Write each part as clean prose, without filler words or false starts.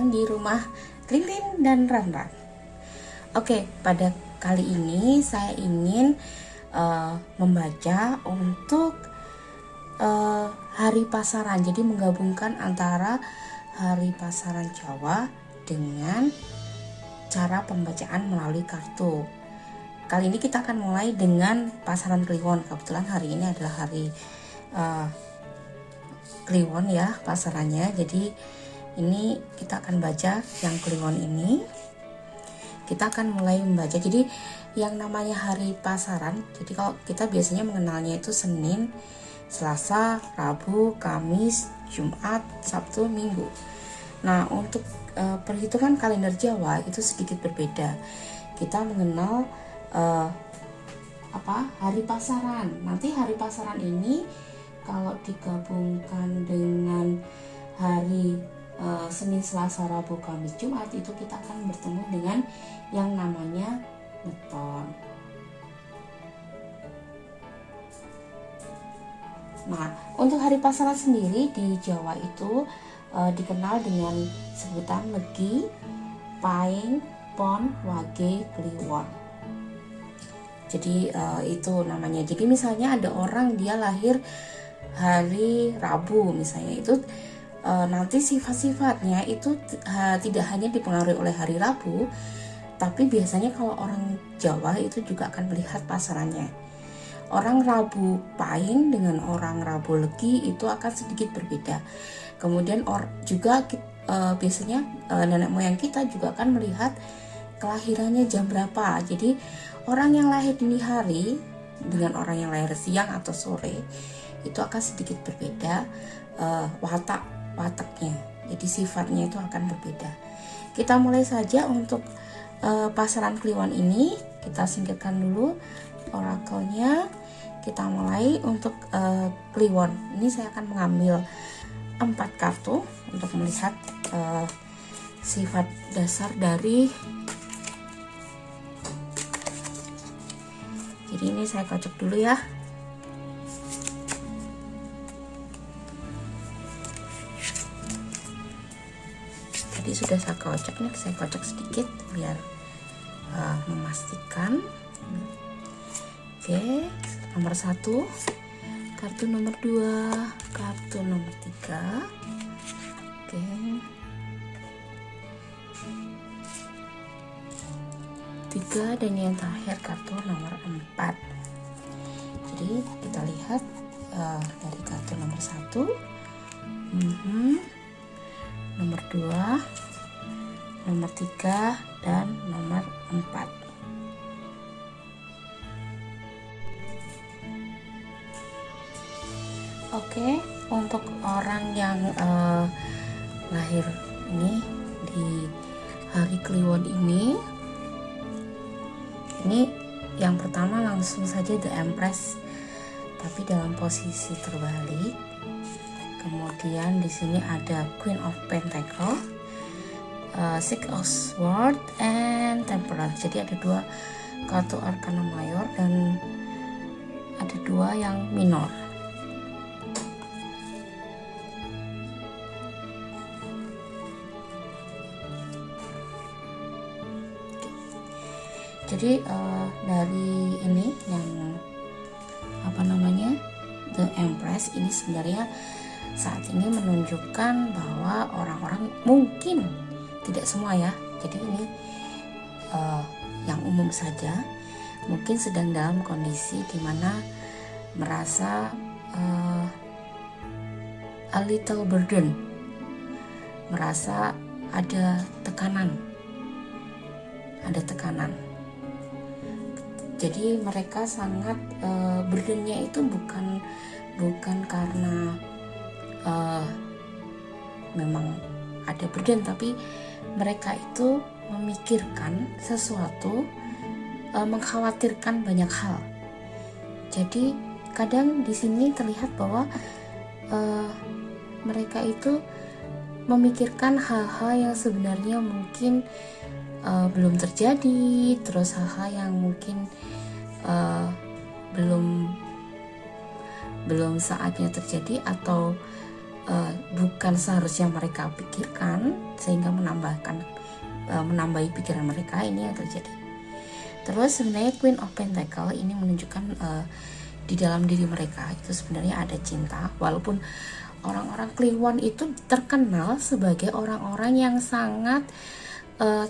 datang di rumah Lilin dan Ranran. Oke, pada kali ini saya ingin membaca untuk hari pasaran. Jadi menggabungkan antara hari pasaran Jawa dengan cara pembacaan melalui kartu. Kali ini kita akan mulai dengan pasaran Kliwon. Kebetulan hari ini adalah hari Kliwon ya pasarannya. Jadi ini kita akan baca yang Kliwon ini. Kita akan mulai membaca. Jadi yang namanya hari pasaran, jadi kalau kita biasanya mengenalnya itu Senin, Selasa, Rabu, Kamis, Jumat, Sabtu, Minggu. Nah, untuk perhitungan kalender Jawa itu sedikit berbeda. Kita mengenal hari pasaran. Nanti hari pasaran ini kalau digabungkan dengan hari Senin, Selasa, Rabu, Kamis, Jumat, itu kita akan bertemu dengan yang namanya Weton. Nah, untuk hari pasaran sendiri di Jawa itu dikenal dengan sebutan Legi, Paing, Pon, Wage, Kliwon. Jadi itu namanya. Jadi misalnya ada orang dia lahir hari Rabu misalnya, itu nanti sifat-sifatnya itu tidak hanya dipengaruhi oleh hari Rabu, tapi biasanya kalau orang Jawa itu juga akan melihat pasarannya. Orang Rabu Paing dengan orang Rabu Legi itu akan sedikit berbeda. Kemudian juga biasanya nenek moyang kita juga akan melihat kelahirannya jam berapa. Jadi orang yang lahir dini hari dengan orang yang lahir siang atau sore itu akan sedikit berbeda wataknya. Jadi sifatnya itu akan berbeda. Kita mulai saja untuk pasaran Kliwon ini. Kita singkirkan dulu orakelnya. Kita mulai untuk Kliwon. Ini saya akan mengambil 4 kartu untuk melihat sifat dasar dari. Jadi ini saya kocok dulu ya. Tadi sudah saya kocok, nih saya kocok sedikit biar memastikan. Oke, nomor 1, kartu nomor 2, kartu nomor 3. Oke. 3 dan yang terakhir kartu nomor 4. Jadi kita lihat dari kartu nomor 1, nomor 2, nomor 3, dan nomor 4. Oke, untuk orang yang lahir ini di hari Kliwon ini yang pertama langsung saja The Empress, tapi dalam posisi terbalik. Kemudian di sini ada Queen of Pentacle, Six of Swords, and Temperance. Jadi ada 2 kartu Arcana Mayor dan ada 2 yang minor. Jadi dari ini yang The Empress ini sebenarnya saat ini menunjukkan bahwa orang-orang, mungkin tidak semua ya, jadi ini yang umum saja, mungkin sedang dalam kondisi dimana merasa a little burden, merasa ada tekanan. Jadi mereka sangat burdennya itu bukan karena memang ada burden, tapi mereka itu memikirkan sesuatu, mengkhawatirkan banyak hal. Jadi kadang di sini terlihat bahwa mereka itu memikirkan hal-hal yang sebenarnya mungkin belum terjadi, terus hal-hal yang mungkin belum saatnya terjadi, atau bukan seharusnya mereka pikirkan, sehingga menambahi pikiran mereka. Ini yang terjadi. Terus sebenarnya Queen of Pentacle ini menunjukkan di dalam diri mereka itu sebenarnya ada cinta, walaupun orang-orang Kliwon itu terkenal sebagai orang-orang yang sangat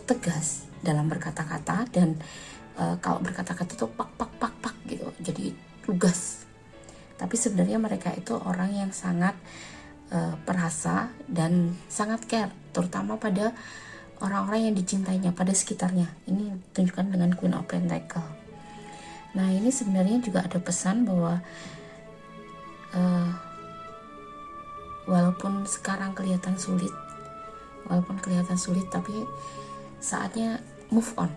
tegas dalam berkata-kata, dan kalau berkata-kata itu pak gitu, jadi lugas. Tapi sebenarnya mereka itu orang yang sangat perasa dan sangat care, terutama pada orang-orang yang dicintainya, pada sekitarnya. Ini ditunjukkan dengan Queen of Pentacle. Nah, ini sebenarnya juga ada pesan bahwa walaupun sekarang kelihatan sulit, tapi saatnya move on.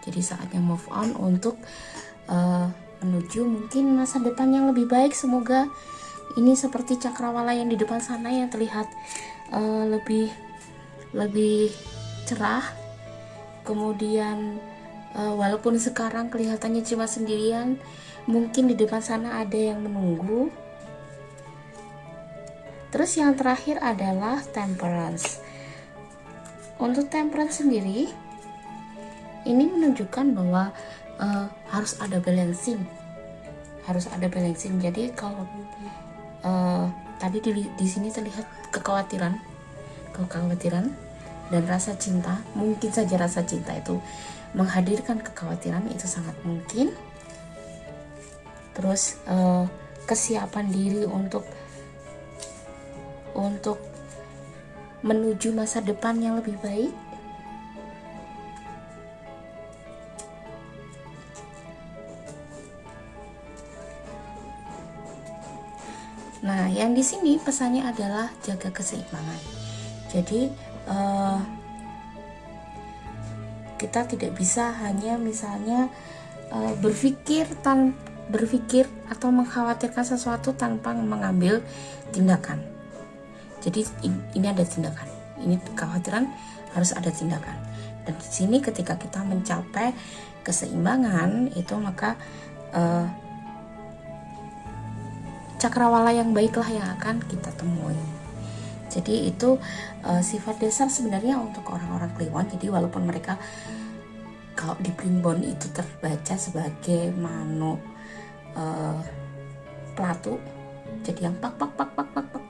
Jadi saatnya move on untuk menuju mungkin masa depan yang lebih baik. Semoga ini seperti cakrawala yang di depan sana yang terlihat lebih cerah. Kemudian walaupun sekarang kelihatannya cuma sendirian, mungkin di depan sana ada yang menunggu. Terus yang terakhir adalah Temperance. Untuk Temperance sendiri, ini menunjukkan bahwa harus ada balancing. Jadi kalau tadi di sini terlihat kekhawatiran dan rasa cinta, mungkin saja rasa cinta itu menghadirkan kekhawatiran, itu sangat mungkin. Terus kesiapan diri untuk menuju masa depan yang lebih baik. Nah, yang di sini pesannya adalah jaga keseimbangan. Jadi kita tidak bisa hanya misalnya berpikir atau mengkhawatirkan sesuatu tanpa mengambil tindakan. Jadi ini ada tindakan, ini kekhawatiran, harus ada tindakan. Dan di sini ketika kita mencapai keseimbangan itu, maka cakrawala yang baiklah yang akan kita temui. Jadi itu sifat dasar sebenarnya untuk orang-orang Kliwon. Jadi walaupun mereka kalau di primbon itu terbaca sebagai manuk pelatu, jadi yang pak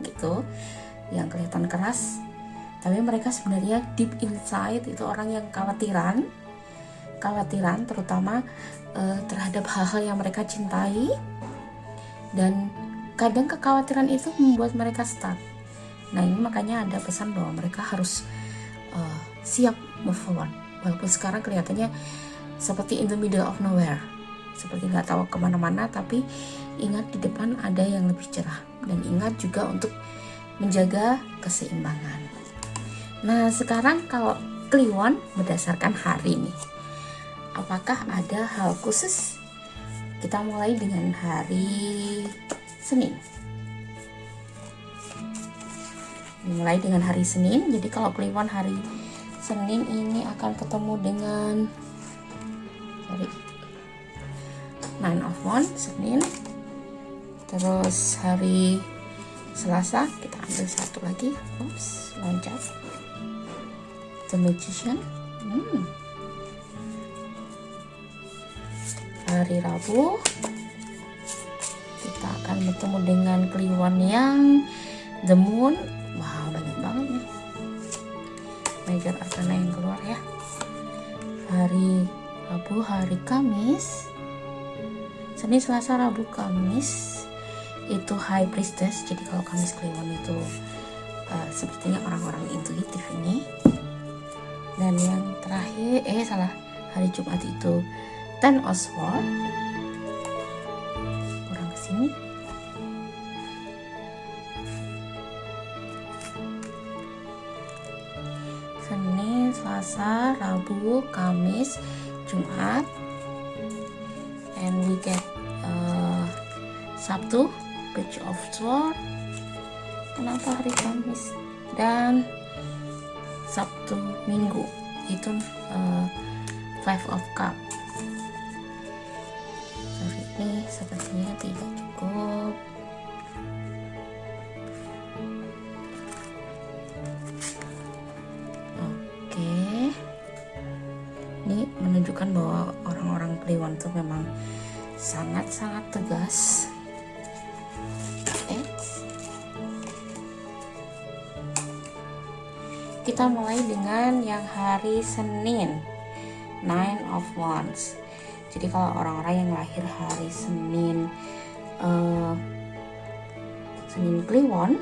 gitu, yang kelihatan keras, tapi mereka sebenarnya deep inside itu orang yang khawatiran terutama terhadap hal-hal yang mereka cintai, dan kadang kekhawatiran itu membuat mereka stuck. Nah, ini makanya ada pesan bahwa mereka harus siap move forward, walaupun sekarang kelihatannya seperti in the middle of nowhere, seperti nggak tahu kemana-mana, tapi ingat di depan ada yang lebih cerah, dan ingat juga untuk menjaga keseimbangan. Nah, sekarang kalau Kliwon berdasarkan hari nih, apakah ada hal khusus? Kita mulai dengan hari Senin. Dimulai dengan hari Senin. Jadi kalau Kliwon hari Senin ini akan ketemu dengan Nine of Wands Senin. Terus hari Selasa kita ambil satu lagi, loncat, The Magician. Hari Rabu kita akan bertemu dengan Kliwon yang The Moon. Wow, banyak banget nih Major Arcana yang keluar ya. Hari Rabu, hari Kamis, Senin, Selasa, Rabu, Kamis itu High Priestess. Jadi kalau Kamis Kliwon itu sepertinya orang-orang intuitif ini. Dan yang terakhir hari Jumat itu Ten of Swords. Kurang kesini. Senin, Selasa, Rabu, Kamis, Jumat, and we get Sabtu Page of Swords. Kenapa hari Kamis? Dan Sabtu Minggu itu Five of Cup. Hari ini sepertinya tidak cukup. menunjukkan bahwa orang-orang Kliwon itu memang sangat-sangat tegas. Kita mulai dengan yang hari Senin, Nine of Wands. Jadi kalau orang-orang yang lahir hari Senin, Senin Kliwon,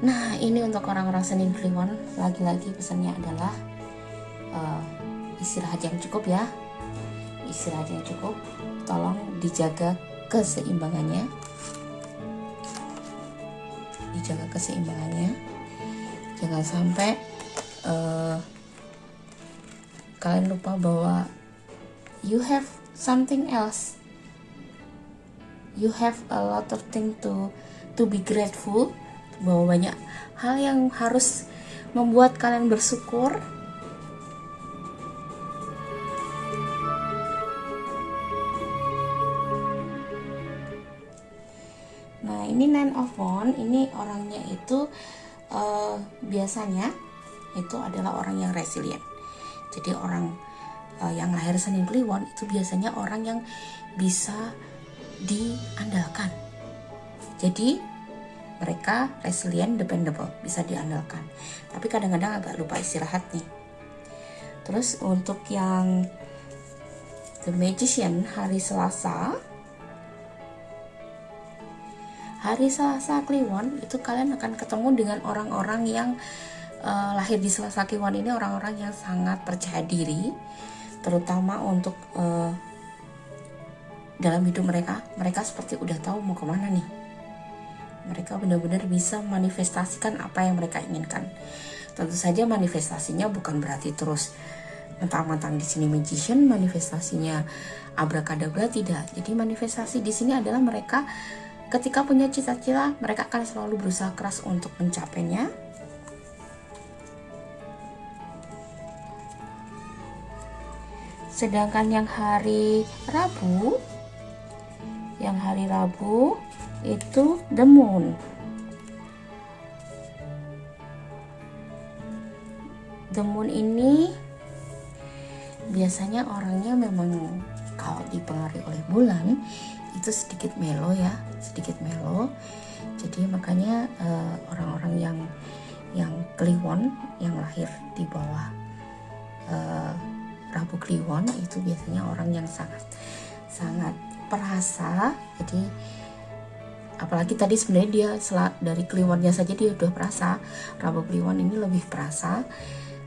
nah ini untuk orang-orang Senin Kliwon, lagi-lagi pesannya adalah istirahat yang cukup ya, istirahat yang cukup. Tolong dijaga keseimbangannya, jangan sampai kalian lupa bahwa you have something else, you have a lot of things to be grateful, bahwa banyak hal yang harus membuat kalian bersyukur. Nah ini Nine of Wands, ini orangnya itu biasanya itu adalah orang yang resilient. Jadi orang yang lahir Senin Kliwon itu biasanya orang yang bisa diandalkan. Jadi mereka resilient, dependable, bisa diandalkan. Tapi kadang-kadang agak lupa istirahat nih. Terus untuk yang The Magician hari Selasa, Kliwon, itu kalian akan ketemu dengan orang-orang yang lahir di Selasa Kliwon ini, orang-orang yang sangat percaya diri, terutama untuk dalam hidup mereka seperti udah tahu mau kemana nih. Mereka benar-benar bisa manifestasikan apa yang mereka inginkan. Tentu saja manifestasinya bukan berarti terus mentang-mentang di sini magician, manifestasinya abrakadabra, tidak. Jadi manifestasi di sini adalah mereka ketika punya cita-cita, mereka akan selalu berusaha keras untuk mencapainya. Sedangkan yang hari Rabu itu The Moon. The Moon ini biasanya orangnya memang kalau dipengaruhi oleh bulan itu sedikit melo ya, jadi makanya orang-orang yang Kliwon yang lahir di bawah Rabu Kliwon itu biasanya orang yang sangat perasa. Jadi apalagi tadi sebenarnya dia dari Kliwonnya saja dia udah perasa. Rabu Kliwon ini lebih perasa,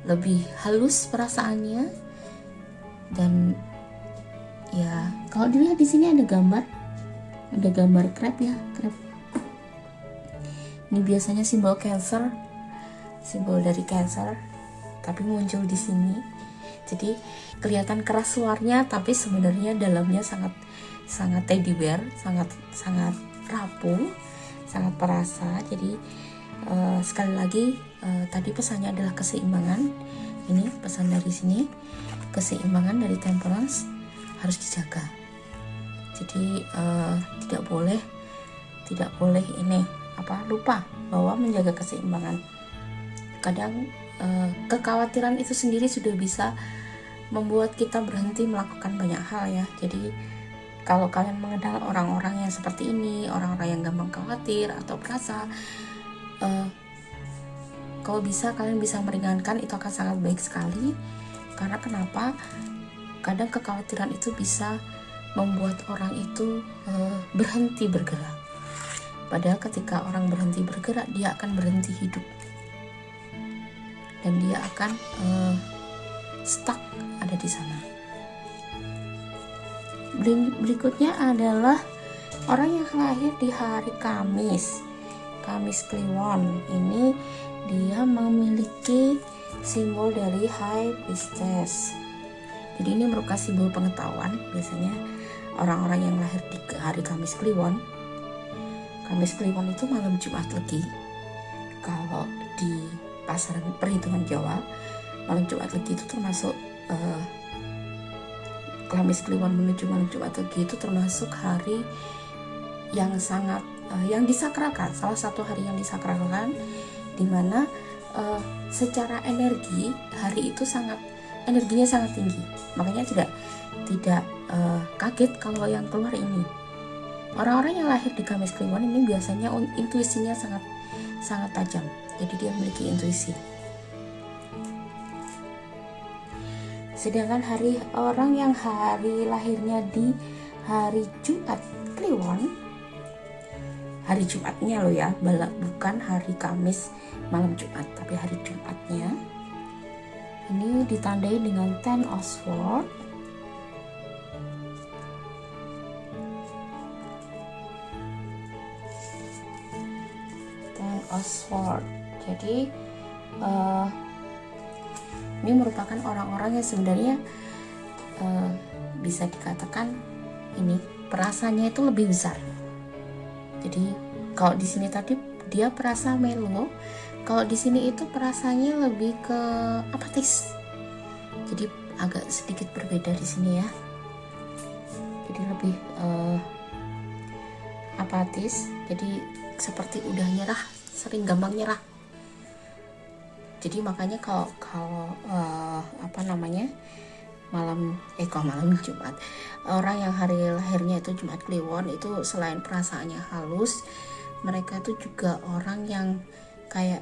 lebih halus perasaannya. Dan ya kalau dilihat di sini ada gambar crab ya, crab. Ini biasanya simbol Cancer, simbol dari Cancer, tapi muncul di sini. Jadi kelihatan keras luarnya, tapi sebenarnya dalamnya sangat teddy bear, sangat rapuh, sangat perasa. Jadi sekali lagi tadi pesannya adalah keseimbangan. Ini pesan dari sini, keseimbangan dari Temperance harus dijaga. Jadi tidak boleh ini lupa bahwa menjaga keseimbangan. Kadang kekhawatiran itu sendiri sudah bisa membuat kita berhenti melakukan banyak hal ya. Jadi kalau kalian mengenal orang-orang yang seperti ini, orang-orang yang gampang khawatir atau perasa, kalau bisa kalian bisa meringankan, itu akan sangat baik sekali. Karena kenapa? Kadang kekhawatiran itu bisa membuat orang itu berhenti bergerak. Padahal ketika orang berhenti bergerak, dia akan berhenti hidup. Dan dia akan stuck ada di sana. Berikutnya adalah orang yang lahir di hari Kamis Kliwon. Ini dia memiliki simbol dari High Priestess. Jadi ini merupakan simbol pengetahuan. Biasanya orang-orang yang lahir di hari Kamis Kliwon itu malam Jumat Legi. Kalau di pasaran perhitungan Jawa, malam Jumat Legi itu termasuk Kamis Kliwon menuju malam Jumat Legi itu termasuk hari yang sangat yang disakralkan, salah satu hari yang disakralkan, di mana secara energi hari itu energinya sangat tinggi. Makanya tidak kaget kalau yang keluar ini. Orang-orang yang lahir di Kamis Kliwon ini biasanya intuisinya sangat tajam. Jadi dia memiliki intuisi. Sedangkan orang yang hari lahirnya di hari Jumat Kliwon, hari Jumatnya loh ya, bukan hari Kamis malam Jumat, tapi hari Jumatnya, ini ditandai dengan Ten of Swords. Ten of Swords. Jadi ini merupakan orang-orang yang sebenarnya bisa dikatakan ini perasaannya itu lebih besar. Jadi kalau di sini tadi dia perasa melo, kalau di sini itu perasaannya lebih ke apatis. Jadi agak sedikit berbeda di sini ya. Jadi lebih apatis. Jadi seperti udah nyerah, sering gampang nyerah. Jadi makanya kalau malam Jumat, orang yang hari lahirnya itu Jumat Kliwon itu selain perasaannya halus, mereka itu juga orang yang kayak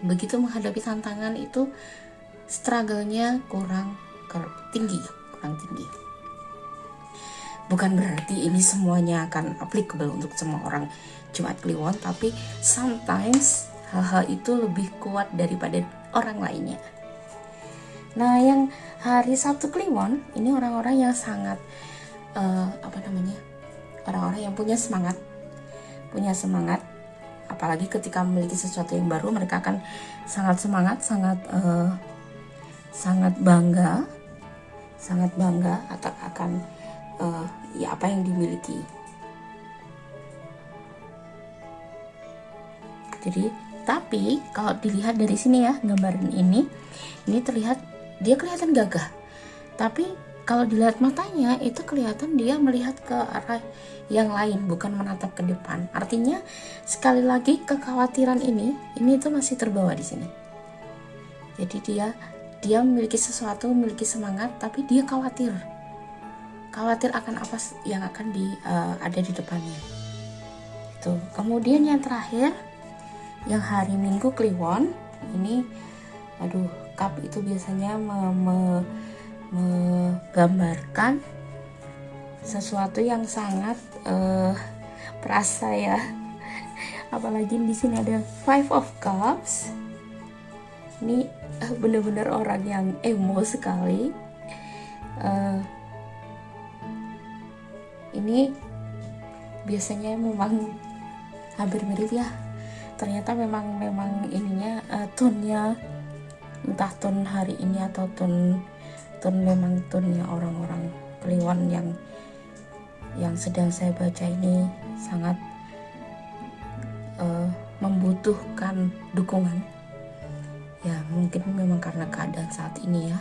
begitu menghadapi tantangan itu struggle-nya kurang tinggi. Bukan berarti ini semuanya akan applicable untuk semua orang Jumat Kliwon, tapi sometimes hal-hal itu lebih kuat daripada orang lainnya. Nah, yang hari Sabtu Kliwon ini orang-orang yang sangat orang-orang yang punya semangat, apalagi ketika memiliki sesuatu yang baru, mereka akan sangat semangat, sangat bangga akan apa yang dimiliki. Jadi tapi kalau dilihat dari sini ya, gambaran ini terlihat dia kelihatan gagah. Tapi kalau dilihat matanya itu kelihatan dia melihat ke arah yang lain, bukan menatap ke depan. Artinya sekali lagi kekhawatiran ini itu masih terbawa di sini. Jadi dia memiliki sesuatu, memiliki semangat, tapi dia khawatir akan apa yang akan ada di depannya. Itu. Kemudian yang terakhir, yang hari Minggu Kliwon ini, cup itu biasanya menggambarkan sesuatu yang sangat perasa ya. Apalagi di sini ada Five of Cups. Ini benar-benar orang yang emo sekali. Ini biasanya memang hampir mirip ya. Ternyata memang ininya tone-nya, entah tone hari ini atau tone memang tone-nya orang-orang Kliwon yang sedang saya baca ini sangat membutuhkan dukungan. Ya mungkin memang karena keadaan saat ini ya.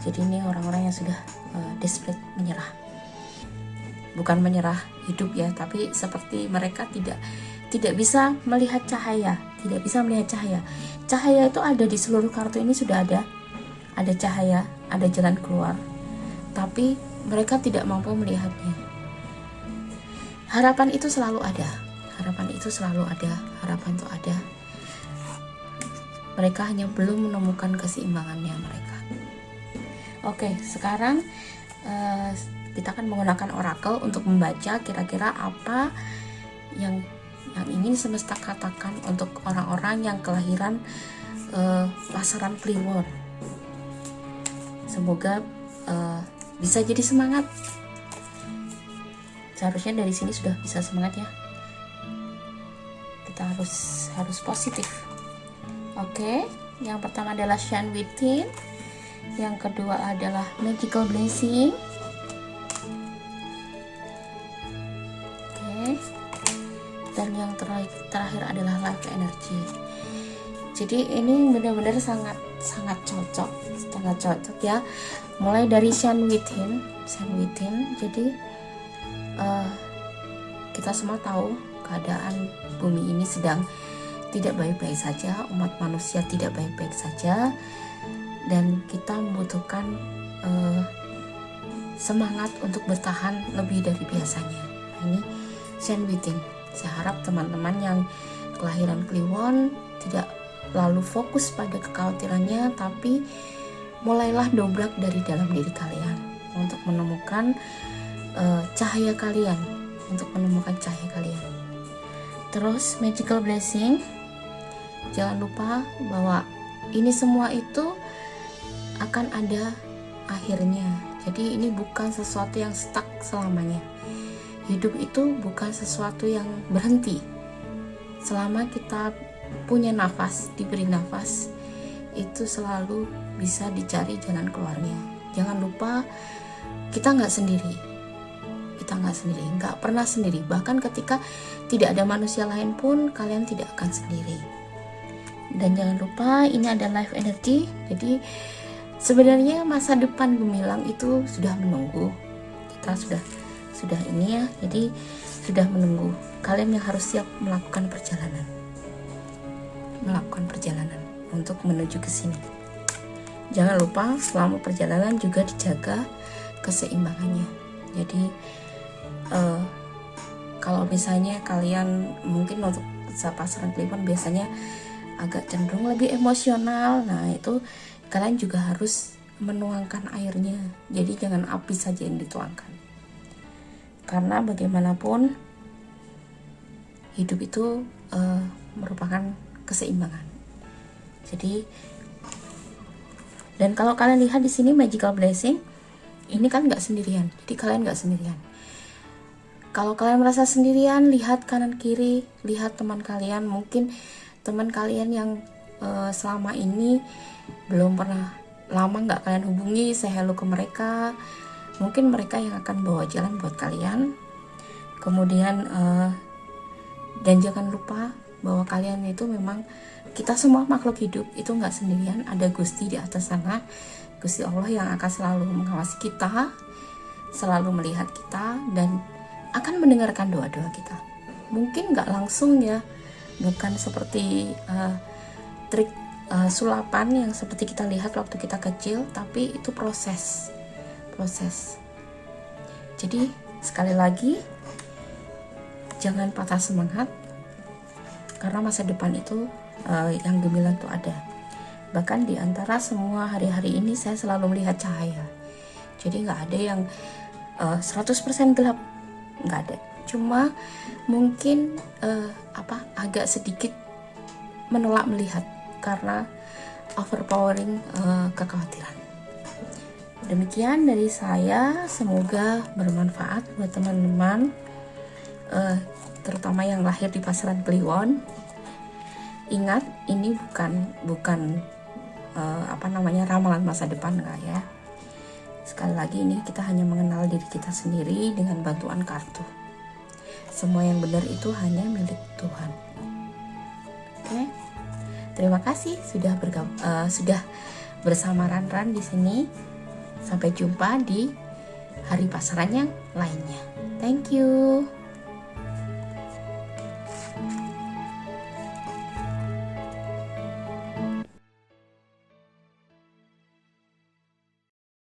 Jadi ini orang-orang yang sudah desperate, menyerah. Bukan menyerah hidup ya, tapi seperti mereka tidak bisa melihat cahaya, Cahaya itu ada di seluruh kartu ini, sudah ada cahaya, ada jalan keluar, tapi mereka tidak mampu melihatnya. Harapan itu selalu ada. Harapan itu ada. Mereka hanya belum menemukan keseimbangannya mereka. Oke, sekarang kita akan menggunakan orakel untuk membaca kira-kira apa yang ingin semesta katakan untuk orang-orang yang kelahiran pasaran Kliwon. Semoga bisa jadi semangat. Seharusnya dari sini sudah bisa semangat ya. Kita harus positif. Oke, yang pertama adalah Shine Within, yang kedua adalah Magical Blessing. Dan yang terakhir adalah Life Energy. Jadi ini benar-benar sangat cocok ya. Mulai dari Shine Within. Jadi kita semua tahu keadaan bumi ini sedang tidak baik-baik saja, umat manusia tidak baik-baik saja, dan kita membutuhkan semangat untuk bertahan lebih dari biasanya. Nah, ini Shen Witing. Saya harap teman-teman yang kelahiran Kliwon tidak lalu fokus pada kekhawatirannya, tapi mulailah dobrak dari dalam diri kalian untuk menemukan cahaya kalian, Terus magical blessing, jangan lupa bahwa ini semua itu akan ada akhirnya. Jadi ini bukan sesuatu yang stuck selamanya. Hidup itu bukan sesuatu yang berhenti. Selama kita punya nafas, diberi nafas, itu selalu bisa dicari jalan keluarnya. Jangan lupa kita nggak sendiri, nggak pernah sendiri. Bahkan ketika tidak ada manusia lain pun kalian tidak akan sendiri. Dan jangan lupa ini ada life energy. Jadi sebenarnya masa depan gemilang itu sudah menunggu. Kita sudah ini ya. Jadi sudah menunggu. Kalian yang harus siap melakukan perjalanan untuk menuju ke sini. Jangan lupa selama perjalanan juga dijaga keseimbangannya. Jadi kalau misalnya kalian mungkin untuk pasaran Kliwon biasanya agak cenderung lebih emosional, nah itu kalian juga harus menuangkan airnya. Jadi jangan api saja yang dituangkan, karena bagaimanapun hidup itu merupakan keseimbangan. Jadi, dan kalau kalian lihat di sini magical blessing, ini kan nggak sendirian. Jadi kalian nggak sendirian. Kalau kalian merasa sendirian, lihat kanan kiri, lihat teman kalian. Mungkin teman kalian yang selama ini belum pernah, lama nggak kalian hubungi, say hello ke mereka. Mungkin mereka yang akan bawa jalan buat kalian. Kemudian dan jangan lupa bahwa kalian itu memang, kita semua makhluk hidup itu nggak sendirian. Ada Gusti di atas sana, Gusti Allah yang akan selalu mengawasi kita, selalu melihat kita, dan akan mendengarkan doa-doa kita. Mungkin nggak langsung ya, bukan seperti trik sulapan yang seperti kita lihat waktu kita kecil, tapi itu proses. Jadi sekali lagi, jangan patah semangat, karena masa depan itu yang gemilang itu ada. Bahkan di antara semua hari-hari ini saya selalu melihat cahaya. Jadi nggak ada yang 100% gelap, nggak ada. Cuma mungkin agak sedikit menolak melihat karena overpowering kekhawatiran. Demikian dari saya, semoga bermanfaat buat teman-teman, terutama yang lahir di pasaran Kliwon. Ingat, ini bukan ramalan masa depan, enggak ya. Sekali lagi, ini kita hanya mengenal diri kita sendiri dengan bantuan kartu. Semua yang benar itu hanya milik Tuhan. Oke, terima kasih sudah bersama Ran di sini. Sampai jumpa di hari pasaran yang lainnya. Thank you.